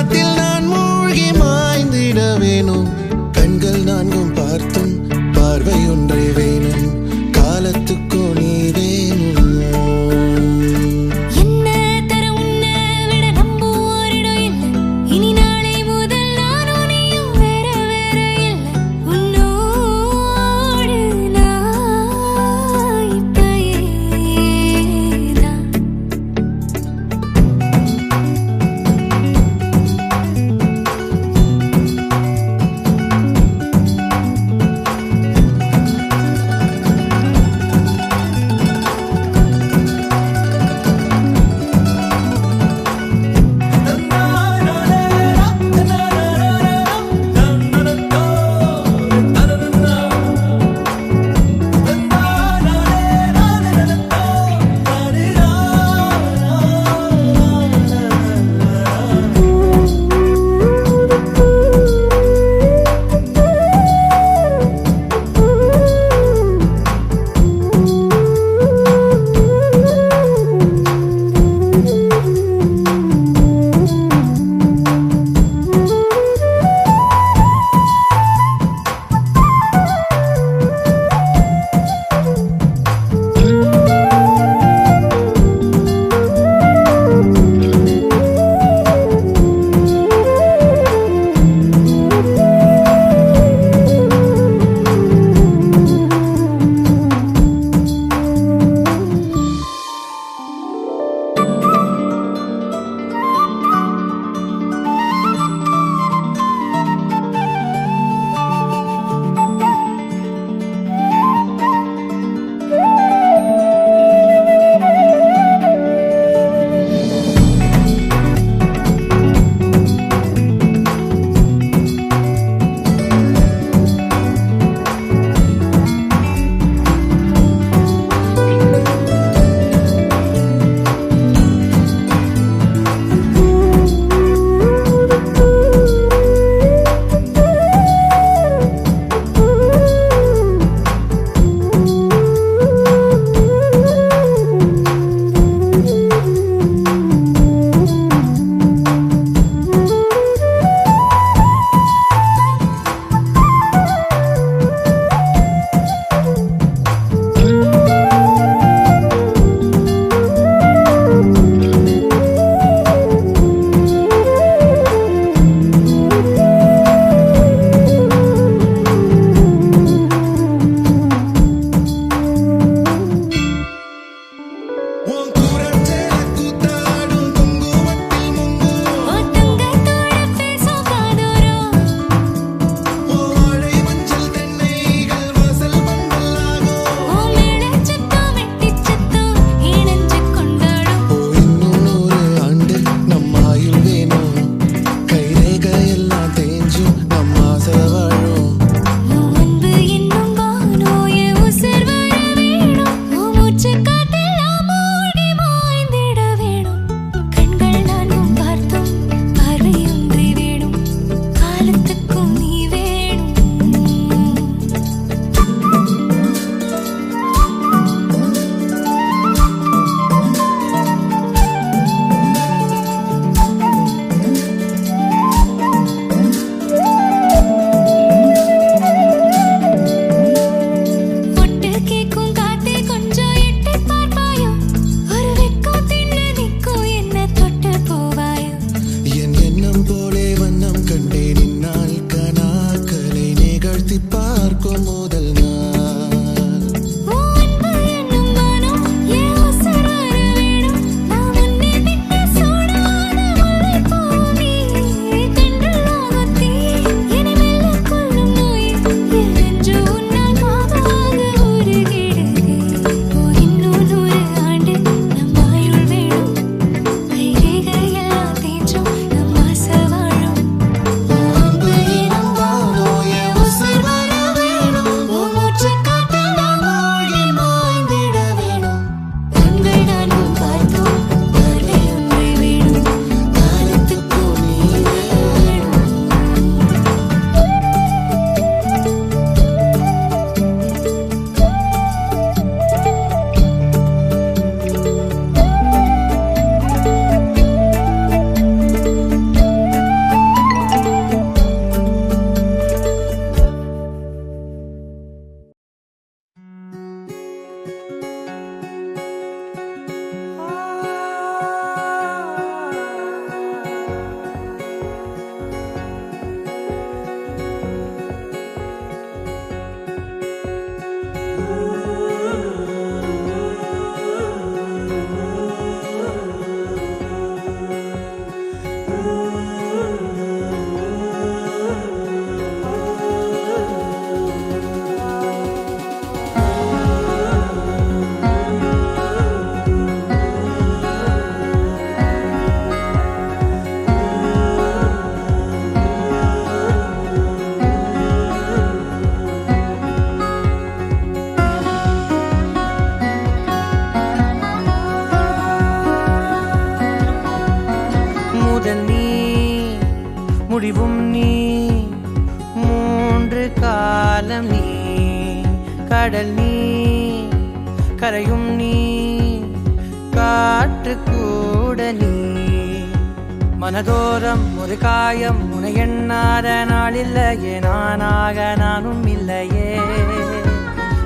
காத்தில் நான் மூழ்கி மாய்ந்திட வேணும் கண்கள் நான்கும் பார்த்தும் பார்வை ஒன்றே வேணும் காலத்துக்கோ நீ வேணும் முடிவும் நீ மூன்று காலம் நீ கடல் நீ கரையும் நீ காற்று கூட நீ மனதோரம் ஒரு காயம் உனை எண்ணாத நாளில்லையே நானாக நானும் இல்லையே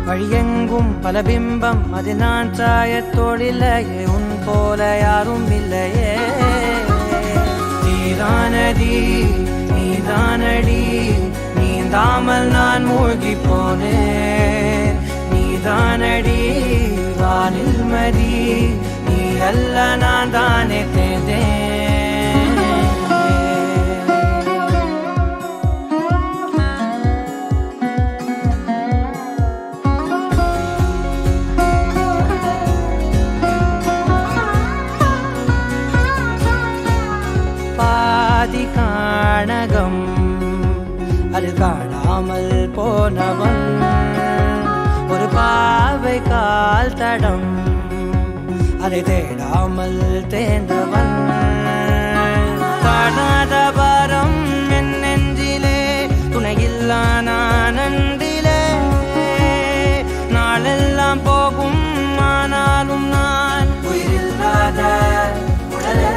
வழியெங்கும் பல பிம்பம் அது நான் சாயத்தோடில்லையே உன் போல யாரும் இல்லையே நீதானடி நீதானடி நீந்தாமல் நான் மூழ்கி போனேன் நீதானடி வானில் மதி நீ அல்ல நான் தானே தேர்ந்தேன் காணகம் அது காணாமல் போனவன் ஒரு பாவை கால் தடம் அதை தேடாமல் தேர்ந்தவன் காணாத பாரம் என் நெஞ்சிலே துணையில்லா நான் அன்றிலே நாளெல்லாம் போகும் ஆனாலும் நான் உயிரில்லாத உடலே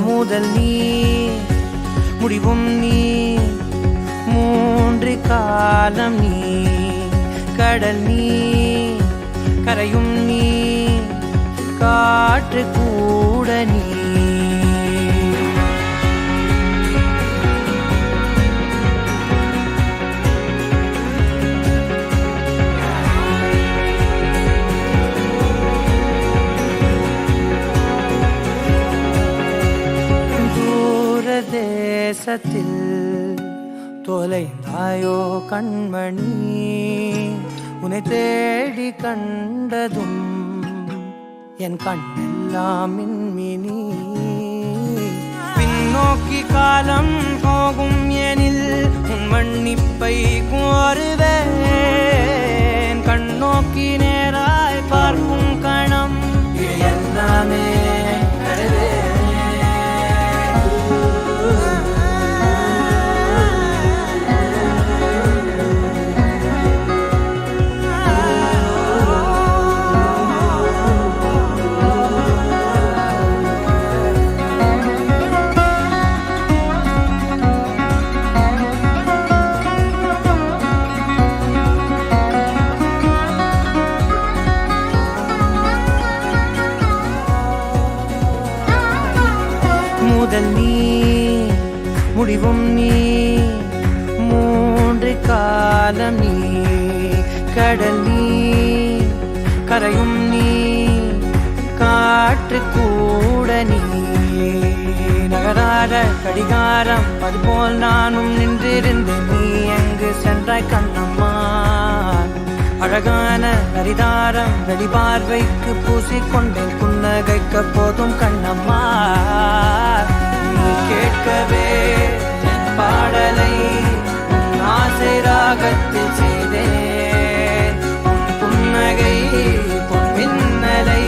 முதல் நீ முடிவும் நீ மூன்று காலம் நீ கடல் நீ கரையும் நீ காற்று கூட நீ தேசத்தில் தொலைந்தாயோ கண்மணி உன்னை தேடி கண்டதும் என் கண்ணெல்லாம் மின்மினி பின்னோக்கி காலம் போகும் எனில் உன் மன்னிப்பை கோருவேன் கண்ணோக்கி நேராய் பார்க்கும் கணம் எல்லாமே முதல் நீ முடிவும் நீ மூன்று காலம் நீ கடல் நீ கரையும் நீ காற்று கூட நீ நகராத கடிகாரம் அதுபோல் நானும் நின்றிருந்தேன் நீ எங்கு சென்றாய் கண்ணம்மா அழகான நரிதாரம் வெளிபார்வைக்கு பூசிக்கொண்டேன் புன்னகைக்க போதும் கண்ணம்மா நீ கேட்கவே என் பாடலை ஆசை ராகத்தில் செய்தேன் புன்னகை பொன்மின்னலை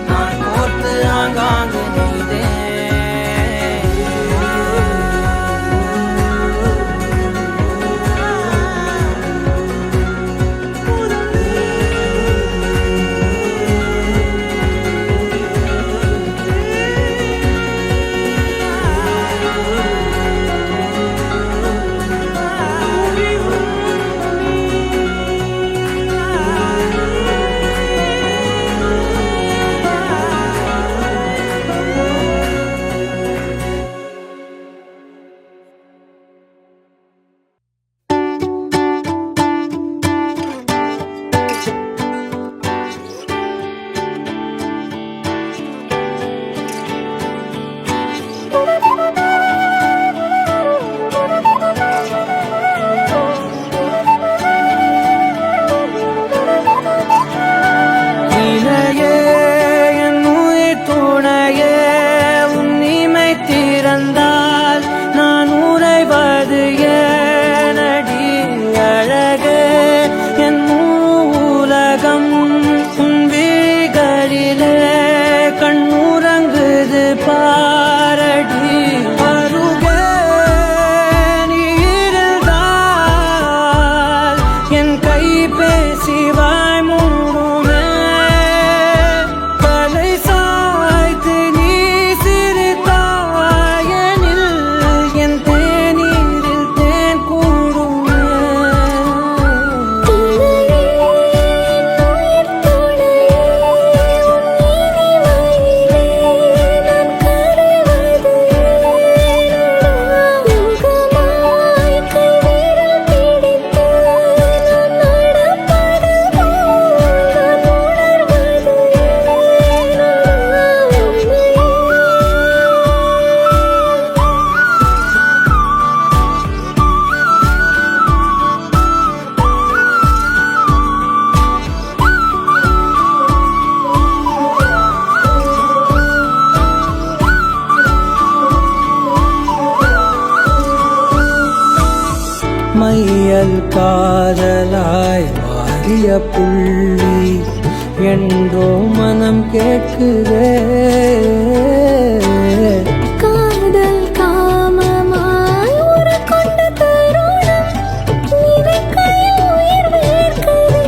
நான் கோர்த்து ஆங்காங்கு நெய்தேன் காதல் காதலாய் மாறிய புள்ளி என்றோ மனம் கேட்குதே. காதல் காமமாய் உருக்கொண்ட தருணம் நினைக்கையில் உயிர் வேர்க்குதே.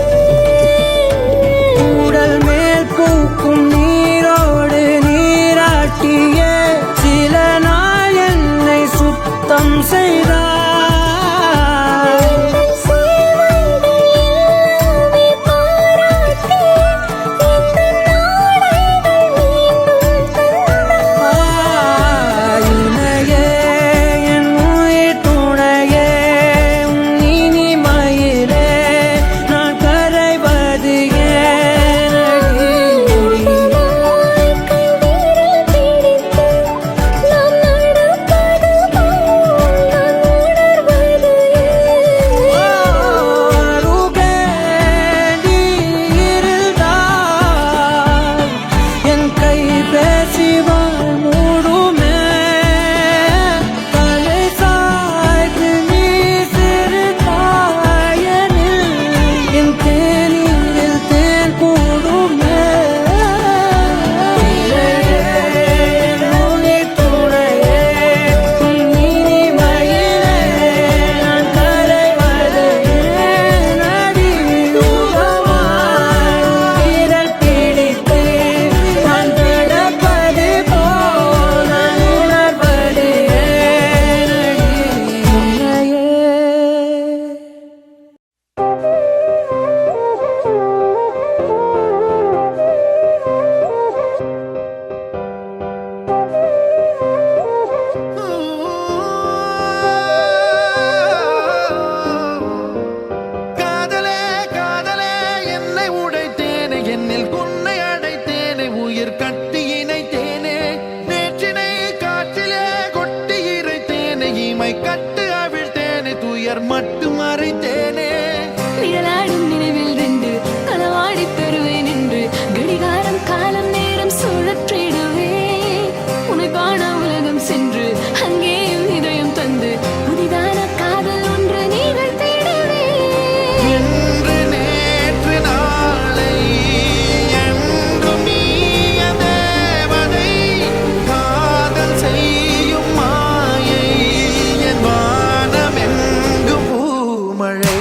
உடல் மேல் பூக்கும் நீரோடு நீராட்டியே சில நாள் என்னை சுத்தம் செய்தார். கட்டு அவிழ்த்தேனே துயர் மட்டும் மறைத்தேனே. நிழலாடும் நினைவில் நின்று களவாடி பெறுவேன் என்று கடிகாரம் காலம் நேரம் சுழற்றிடுவேன். உன்னை காண உலகம் சென்று அங்கேயும் இதயம் தந்து புதிதான காதல் ஒன்று நீங்கள் தேடுவேன். என்று நேற்று நாளை என்றும் நீய தேவதை காதல் செய்யும் மாயை என் வானம் எங்கும் பூமழை.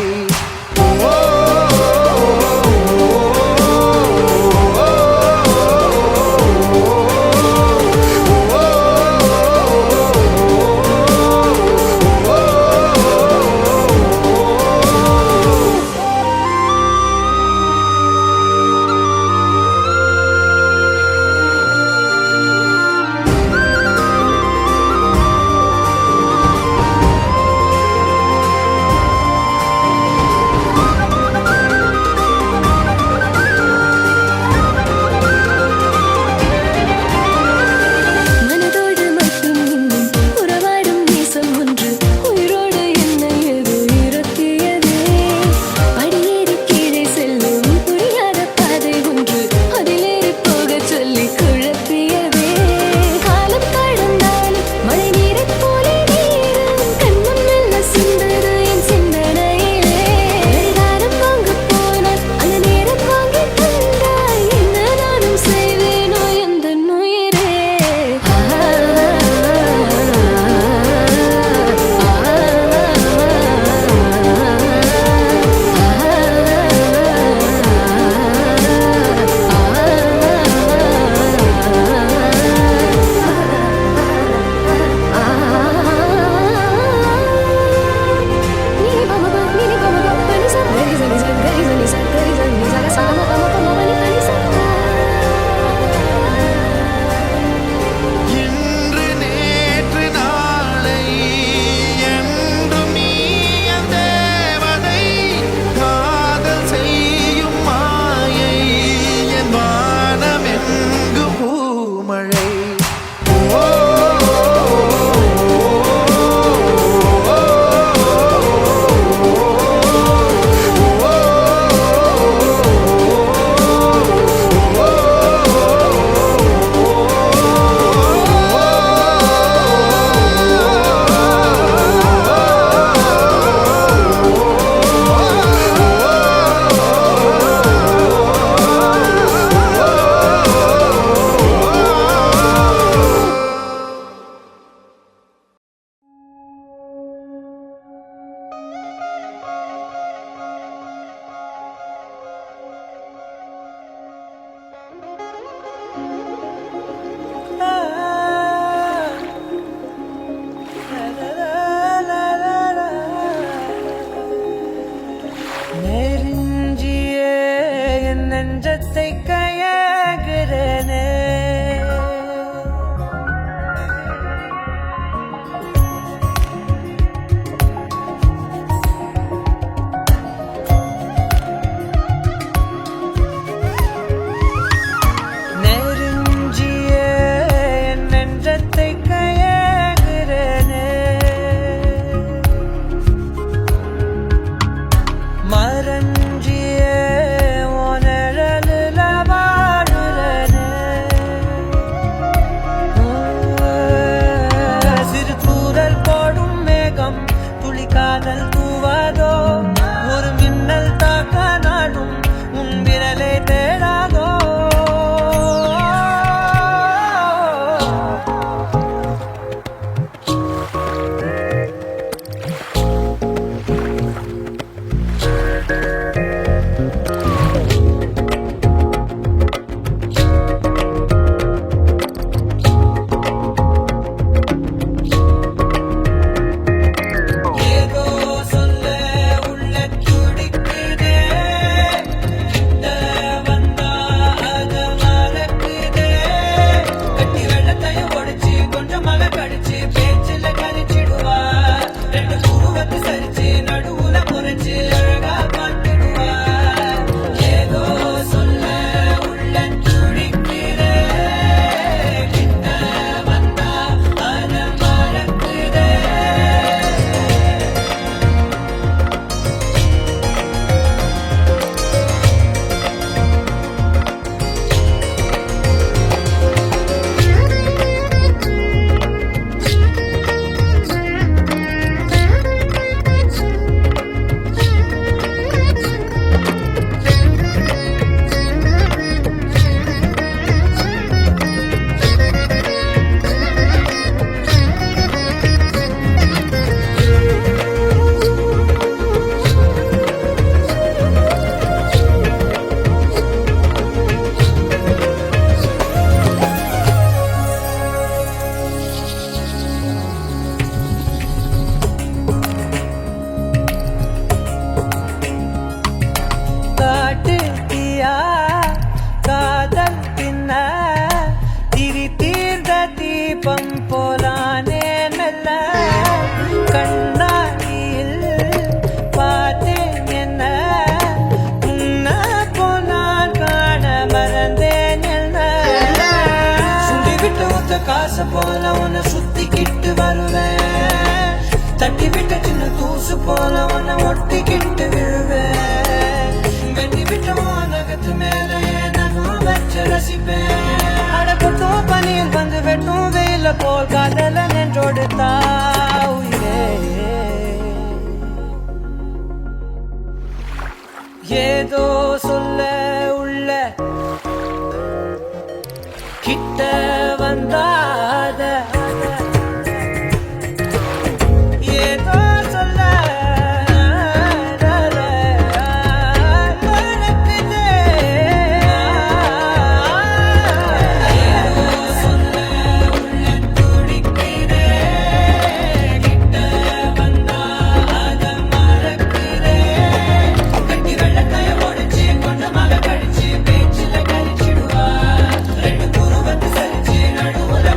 சொல்லுவேன். தட்டி விட்ட சின்ன தூசு போல உன்னை ஒட்டிக்கிட்டு விழுவேன். வெட்டி விட்ட நகத்து மேல நகம் வச்சு ரசிப்பேன். அடக்கட்டும் பனியில் வந்து வெட்டும் வெயில போல் காதல நின்றோடு உயிரே. ஏதோ சொல்ல உள்ள கிட்ட வந்தாத ஏதோ சொல்ல மறக்குதே. ஏதோ சொல்ல உள்ள துடிக்குதே. கிட்ட வந்தாத மறக்குதே. கட்டி வெள்ளக்காய உடைச்சு கொண்டமாக கடிச்சு பேச்சுல கழிச்சிடுவா. ரெண்டு குருவத்து சரிச்சு நடுவுல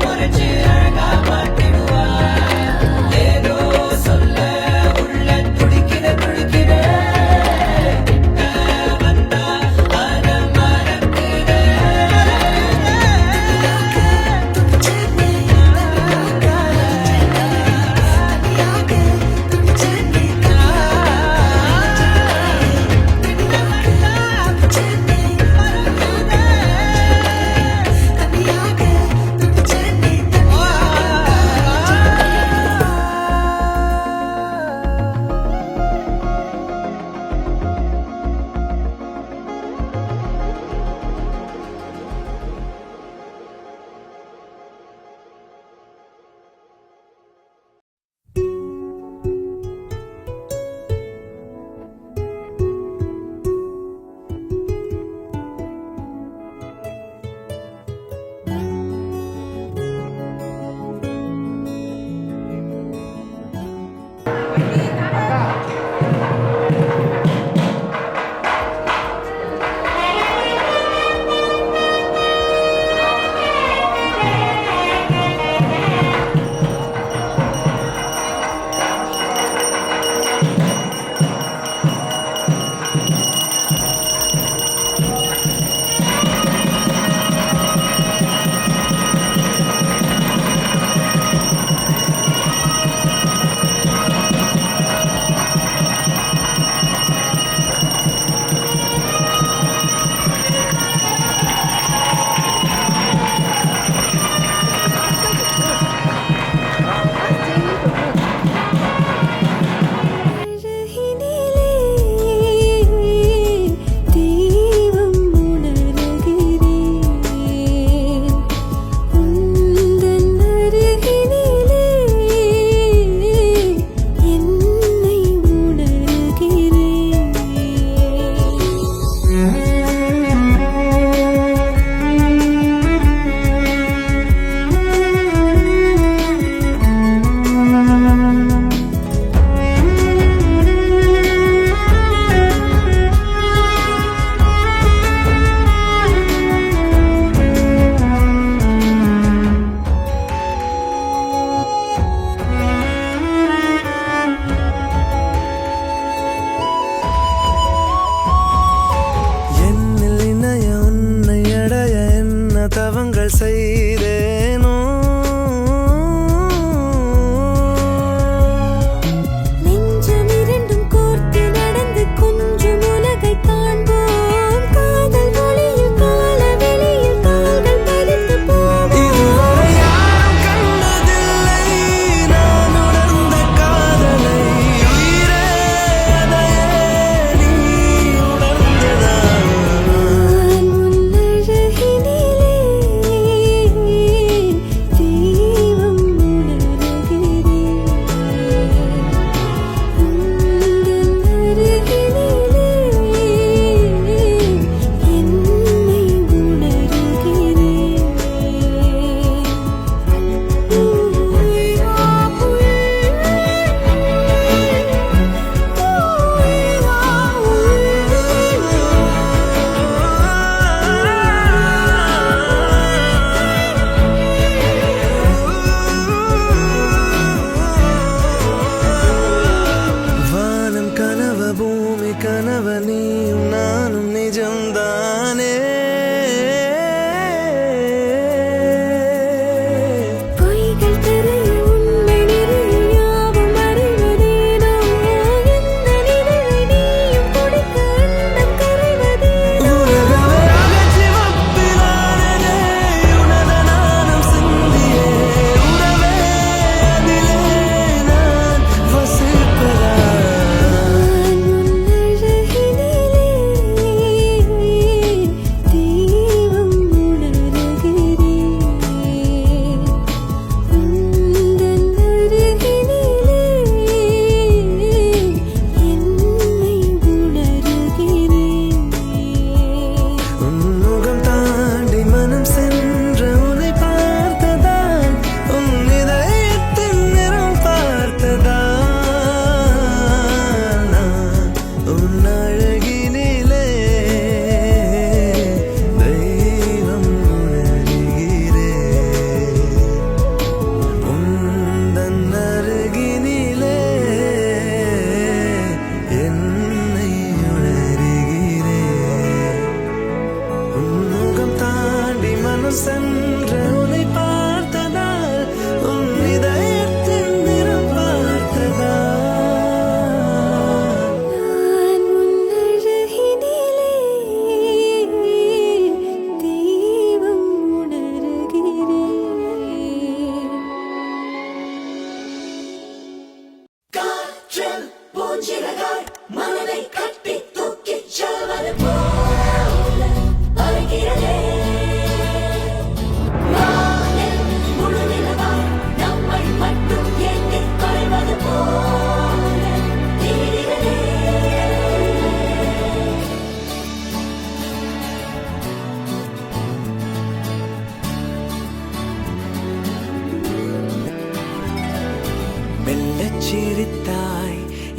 மெல்லச் சிரித்தாய்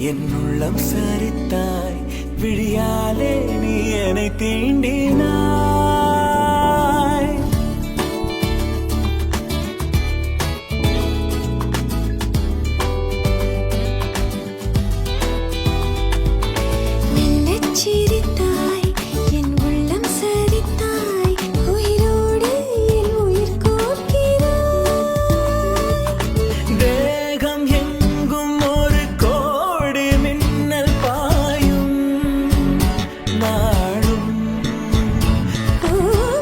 என் உள்ளம் சரித்தாய் விழியாலே நீ என்னை தீண்டினாய் மெல்லச் சிரித்தாய் என் உள்ளம் சரித்தாய் உயிரோடு என் உயிர் கோர்க்கிறாய் தேகம் எங்கும் ஒரு கோடி மின்னல் பாயும் நாளும்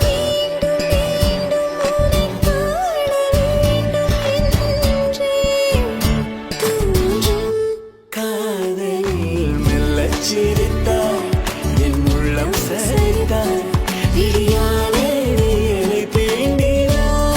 மீண்டும் மீண்டும் உன்னை காண வேண்டும் என்றே தோன்றும் காதலில் மெல்லச் சிரித்தாய் என் உள்ளம் சரித்தாய் விழியாலே நீ என்னை தீண்டினாய்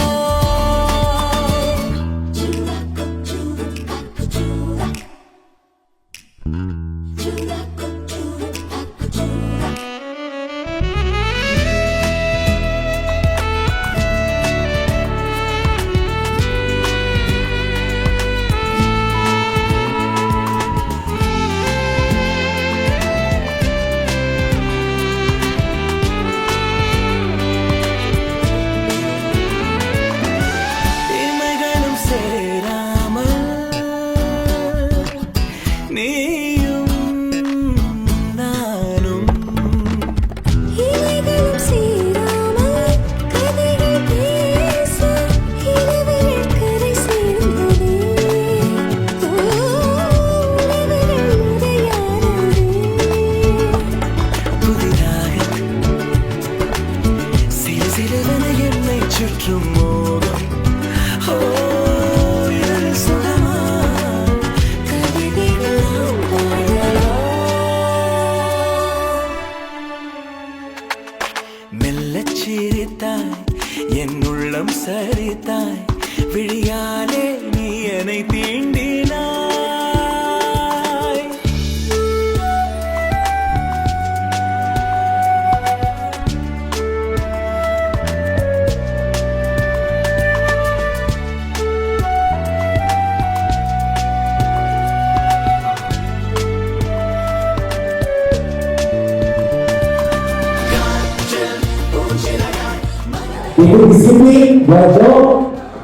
இமைகளும் சேராமல் நீயும் நானும் இலைகளும் சேராமல் கதைகள் பேச இரவுகள் கரை சேர்ந்ததே உறவுகள் உரையாடவே புதிதாக சிறு சிறுவன என்னை சுற்றும் மோகம் ஓ இதழ் சுகமா கவிதைகளாம் வாழலாம் மெல்லச் சிரித்தாய் என் உள்ளம் சரித்தாய் விழியாலே நீ என்னை தீண்டினாய் Ibu disiplin, belajar,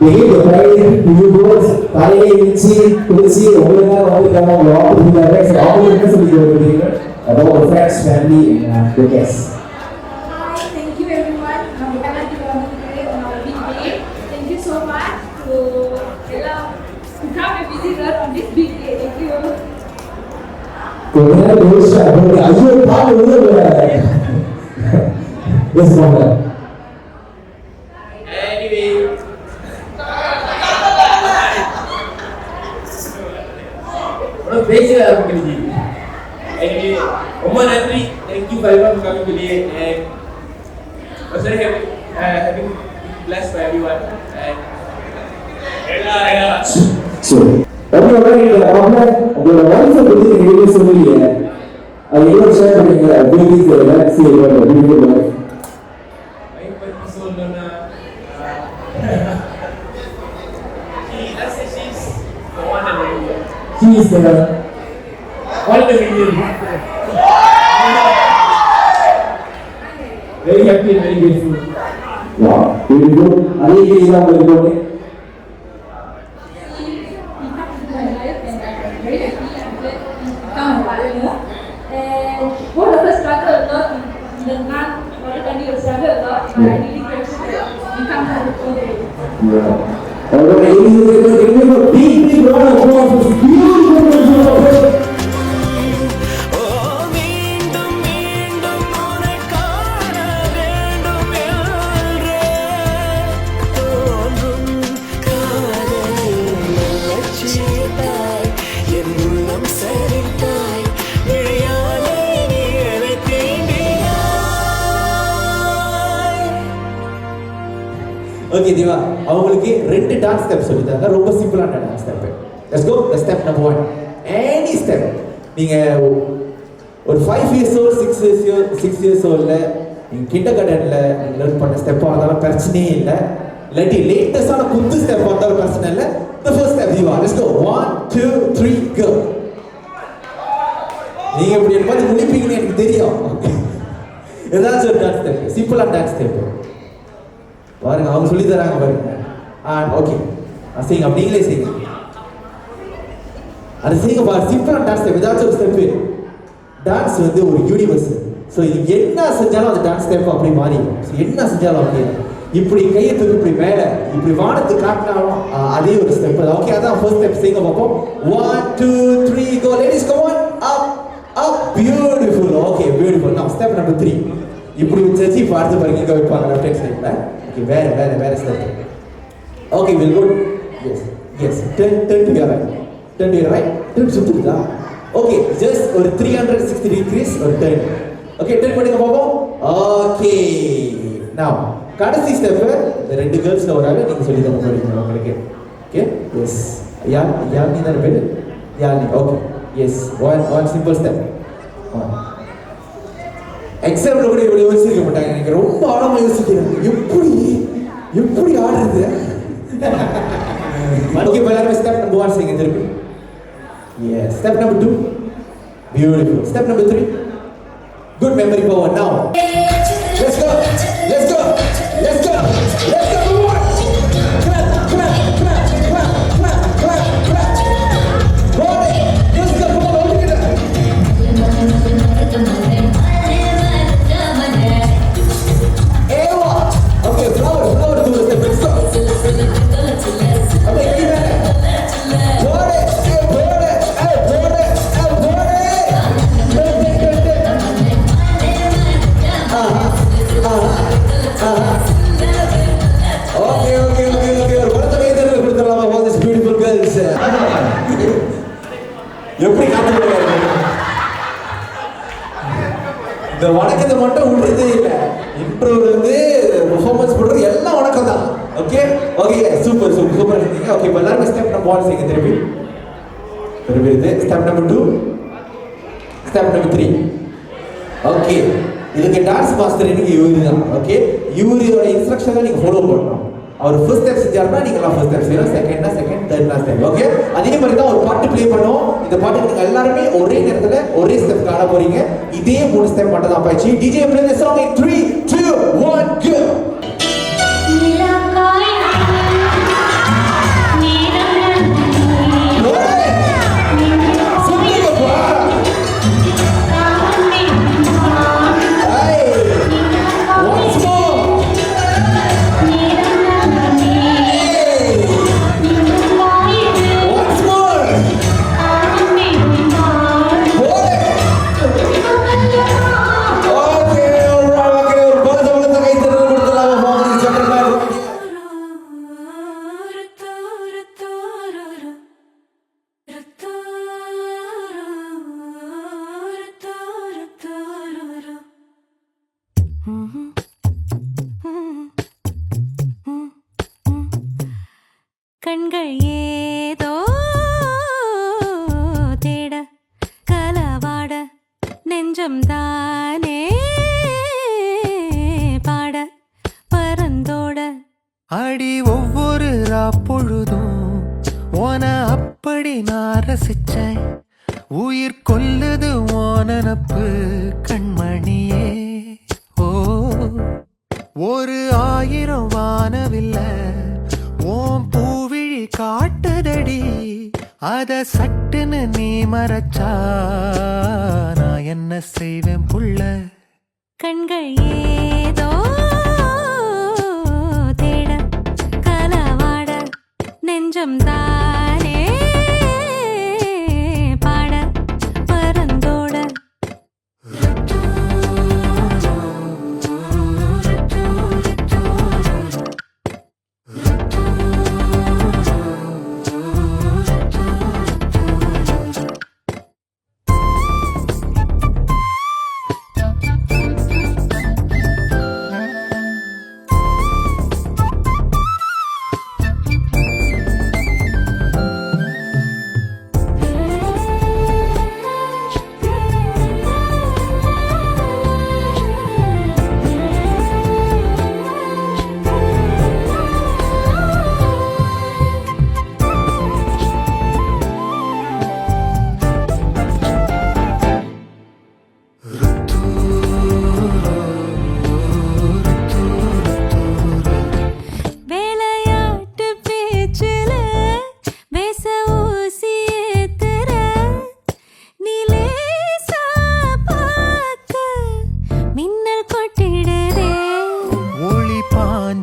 ini berbaik dibuat kali ini kursi orang orang waktu kita next waktu kita sedih berdekat about the friends family and the guests. Hi, thank you everyone. Bukan lagi dalam today on our big day. Thank you so much to Ella to come and visit us on this big day. Thank you. Kemudian terus ada ayo tahu dulu yes monggo. Anyway, orang basic lah aku kerja. Anyway, Omar Nandri, thank you for everyone for coming today and was very happy, having blessed by everyone and So, tapi orang ini apa? Ada orang seperti ini sebenarnya. Ada yang share dengan baby saya, let's see what the baby life. Baik episode na let's say she's the one and only. She is the One in a million. Very happy and very grateful. wow, beautiful. Ada yang kita berdoa. And both of us struggle a lot dengan orang tadi struggle a lot, but I really grateful that we come to the today. Yeah. Although it is a big round of applause for this beautiful ஓ மீண்டும் மீண்டும் உன்னை காண வேண்டும் என்றே தோன்றும் காதலில் மெல்லச் சிரித்தாய் என் உள்ளம் சரித்தாய் விழியாலே நீ என்னை தீண்டினாய். ஓகே திவா அவங்களுக்கு ரெண்டு டான்ஸ் ஸ்டெப் சொல்லி தராங்க ரொம்ப சிம்பிளான dance step let's go the step number 1 any step நீங்க ஒரு 5 இயர்ஸ் ஓல்ட் 6 இயர்ஸ் ஓல்ட்ல நீங்க கிண்டர்கார்டன்ல லேர்ன் பண்ண ஸ்டெப்பா இருந்தாலும் பிரச்சனையே இல்லை இல்லாட்டி லேட்டஸ்டான புது ஸ்டெப் வந்தாலும் பிரச்சனை இல்லை. The first step you are. Let's go. 1, 2, 3, go. நீங்க இப்படி பார்த்து முடிப்பீங்கன்னு எனக்கு தெரியும். ஏதாச்சும் ஒரு டான்ஸ் ஸ்டெப், சிம்பிளான டான்ஸ் ஸ்டெப் பாருங்க, அவங்க சொல்லி தராங்க பாருங்க. ஓகே, செய்யுங்க, அப்படிங்களே செய்யுங்க. அது செய்யுங்க பாரு, சிம்பிளான டான்ஸ் ஸ்டெப், ஏதாச்சும் ஒரு ஸ்டெப்பு. டான்ஸ் வந்து ஒரு யூனிவர்ஸ். ஸோ இது என்ன செஞ்சாலும் அந்த டான்ஸ் ஸ்டெப் அப்படி மாறிடும். ஸோ என்ன செஞ்சாலும் அப்படியே இப்படி கையை தூக்கி இப்படி மேலே இப்படி வானத்து காட்டினாலும் அதே ஒரு ஸ்டெப். ஓகே, அதான் ஃபர்ஸ்ட் ஸ்டெப். செய்யுங்க பார்ப்போம். 1, 2, 3, go. Ladies, come on. Up. Beautiful. Okay, beautiful. Now step number 3. இப்படி வச்சு இப்போ அடுத்து பாருங்க இங்கே வைப்பாங்க லெஃப்ட் ஹேண்ட் சைடில். ஓகே, வேற step. Okay, we'll go. Yes. Turn to your right. Turn to your right. Turn சுத்துதா? ஓகே, just ஒரு 360 degrees ஒரு turn. ஓகே, turn பண்ணுங்க பாப்போம். ஓகே, now கடைசி ஸ்டெப். இந்த ரெண்டு கேர்ள்ஸ்ல ஒரு ஆளு நீங்க சொல்லி தர போறீங்க உங்களுக்கு. Okay, yes. யார் நீ தான் பேரு? யார் நீ? Okay, yes. one simple step. எக்ஸாம்ல கூட இவ்வளவு யோசிக்க மாட்டாங்க. நீங்க ரொம்ப ஆழமா யோசிக்கிறீங்க. எப்படி ஆடுறது? ஓகே, எல்லாரும் ஸ்டெப் நம்பர் 1 செய்யுங்க திருப்பி. Yes. Step number 2. Beautiful. Step number 3. Good memory power now. Let's go. Come on. Clap. Body. Let's go. Come on, all together. Eva. Okay, flower to the step. Let's go. Okay, keep it. Body. Okay. ஒரு படத்தை கைதறல் கொடுத்துடலாமா? all these beautiful girls. எப்படி காத்து போறாங்க? இந்த வணக்கத்தை மட்டும் விடுறதே இல்லை. இன்ட்ரோல இருந்து பெர்ஃபார்மன்ஸ் பண்றது எல்லாம் வணக்கம் தான். ஓகே, சூப்பர் இருக்கீங்க. ஓகே, எல்லாரும் ஸ்டெப் நம்பர் 1 செய்யுங்க திருப்பி. Step number 2, step number 3. Okay, இதுக்கு டான்ஸ் மாஸ்டர் இன்னைக்கு இவரு தான். ஓகே, இவரோட இன்ஸ்ட்ரக்ஷனை நீங்க ஃபாலோ பண்ணணும். அவர் ஃபர்ஸ்ட் ஸ்டெப் செஞ்சாருன்னா நீங்களாம் ஃபர்ஸ்ட் ஸ்டெப் செய்யணும், செகண்ட்னா செகண்ட், தேர்ட்னா ஸ்டெப். ஓகே, அதே மாதிரி தான் ஒரு பாட்டு ப்ளே பண்ணுவோம். இந்த பாட்டுக்கு நீங்க எல்லாருமே ஒரே நேரத்துல ஒரே ஸ்டெப் ஆட போறீங்க. இதே 3 ஸ்டெப் மட்டும் தான் பாய்ச்சி. DJ play the song in 3, 2, 1, go. கண்கள் ஏதோ தேட கலவாட நெஞ்சம் தானே பாட பரந்தோட. அடி ஒவ்வொரு பொழுதும் ஓன அப்படி நான் ரசிச்சேன். உயிர் கொல்லுது ஓனப்பு கண்மணியே. ஒரு 1000 வானவில்லை ஓம் பூவிழி காட்டுதடி. அத சட்டுன்னு நீ மறைச்சா நான் என்ன செய்வேன் புள்ள. கண்கள் ஏதோ தேட கலவாட நெஞ்சம் தானே பாட பரந்தோட.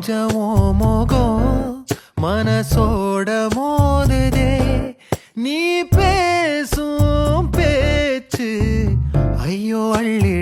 கொஞ்சம் முகம் மனசோட மோதுதே நீ பேசும் பேச்சு ஐயோ அள்ளி